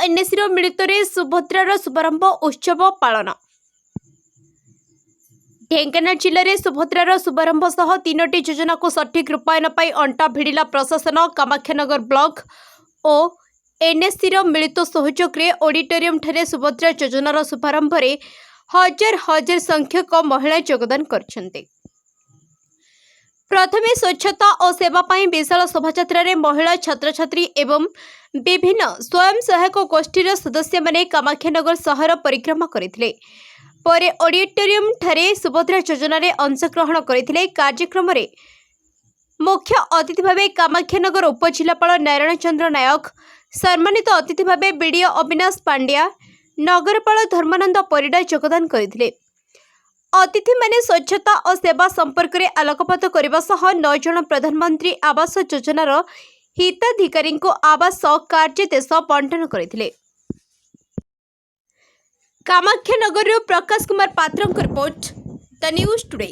NSC मिलित सुभद्रार शुभारंभ उत्सव पालन। ढेंकानाल जिले में सुभद्रार शुभारंभ सह 3टी योजना को सठिक रूपायन पर अंटा भिड़ा प्रशासन। कामाख्यानगर ब्लॉक और एनएससी मिलित सहयोग में ऑडिटोरियम ठारे सुभद्रा योजनार शुभारंभ में हजार हजार संख्यक महिला योगदान करछन्ते। प्रथमे स्वच्छता और सेवा पाई विशाल शोभायात्रा रे महिला छात्र छात्री एवं विभिन्न स्वयं सहायक गोष्ठीर सदस्य माने कामाख्यानगर शहर परिक्रमा करथिले। परे ऑडिटोरियम ठारे सुभद्रा योजना रे अंशग्रहण करथिले। कार्यक्रम रे मुख्य अतिथि भावे कामाख्यानगर उपजिलापाल नारायण चंद्र नायक, सम्मानित अतिथि भावे बीडीओ अविनाश पांड्या, नगरपाल धर्मानंद परिडा योगदान करथिले। अतिथि माने स्वच्छता और सेवा संपर्क में आलोकपात करने सह 9 जन प्रधानमंत्री आवास योजनार हिताधिकारी को आवास कार्यदेश बंटन करथिले। कामाख्यानगर प्रकाश कुमार पात्र रिपोर्ट, द न्यूज टुडे।